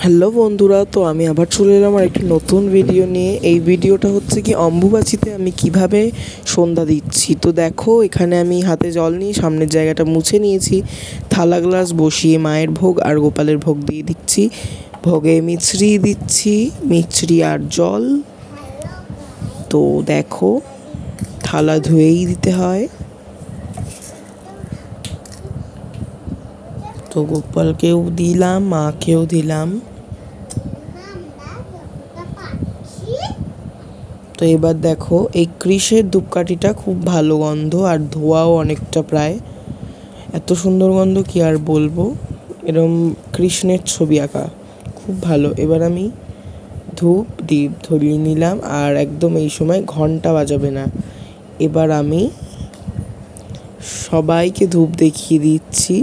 Hello বন্ধুরা, তো আমি আবার চলে এলাম আর একটি নতুন ভিডিও নিয়ে। এই ভিডিওটা হচ্ছে কি অম্বুবাচীতে আমি কিভাবে সন্ধ্যা দিচ্ছি। তো দেখো, এখানে আমি হাতে জল নিয়ে সামনের জায়গাটা মুছে নিয়েছি, থালা গ্লাস বসিয়ে মায়ের ভোগ আর গোপালের ভোগ দিয়ে দিচ্ছি। ভোগে মিছরি দিচ্ছি, মিছরি আর জল। তো দেখো, থালা ধুয়েই দিতে হয়। তো গোপালকেও দিলাম, মাকেও দিলাম। তো এবার দেখো, এই কৃষের ধূপকাঠিটা খুব ভালো গন্ধ আর ধোঁয়াও অনেকটা, প্রায় এত সুন্দর গন্ধ কি আর বলবো। এরম কৃষ্ণের ছবি আঁকা, খুব ভালো। এবার আমি ধূপ দ্বীপ ধরিয়ে নিলাম আর একদম এই সময় ঘন্টা বাজাবে না। এবার আমি সবাইকে ধূপ দেখিয়ে দিচ্ছি।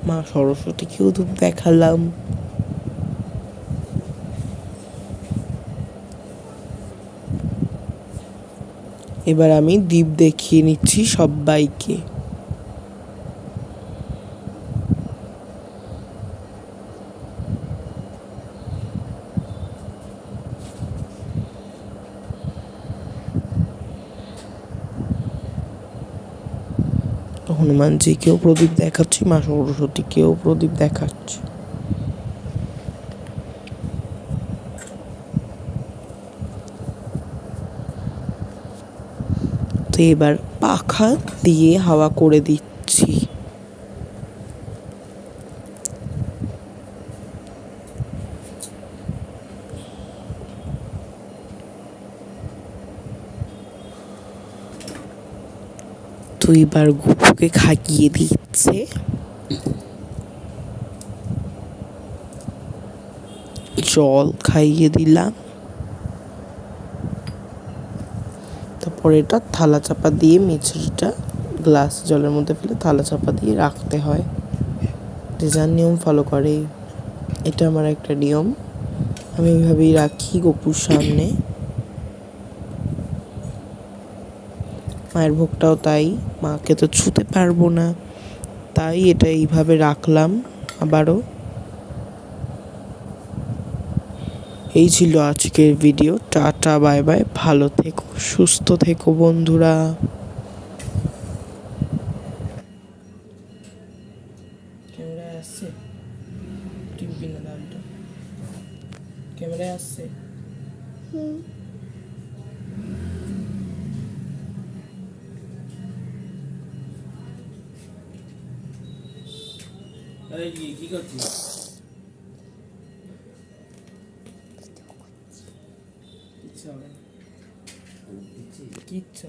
মা সরস্বতীকেও ধূপ দেখালাম। এবার আমি দ্বীপ দেখিয়ে নিচ্ছি সবাইকে। হনুমানজিকেও প্রদীপ দেখাচ্ছি, মা সরস্বতীকেও প্রদীপ দেখাচ্ছি। তো এবার পাখা দিয়ে হাওয়া করে দিচ্ছি। তো এবার গুপুকে খাইয়ে দিচ্ছে। জল খাইয়ে দিলাম। তারপর এটা থালা চাপা দিয়ে মিছরিটা গ্লাস জলের মধ্যে ফেলে থালা চাপা দিয়ে রাখতে হয়। যে যার নিয়ম ফলো করে, এটা আমার একটা নিয়ম। আমি এইভাবেই রাখি গপুর সামনে। মায়ের ভোগটাও তাই, মাকে তো ছুতে পারবো না, তাই এটা এইভাবে রাখলাম আবারও। এই ছিল আজকের ভিডিও। টাটা, বাই বাই, ভালো থেকো, সুস্থ থেকো বন্ধুরা। ক্যামেরায় আসছে, টিভি না দামটা ক্যামেরায় আসছে। কি করছিস? কিচ্ছু হবে না, কিচ্ছু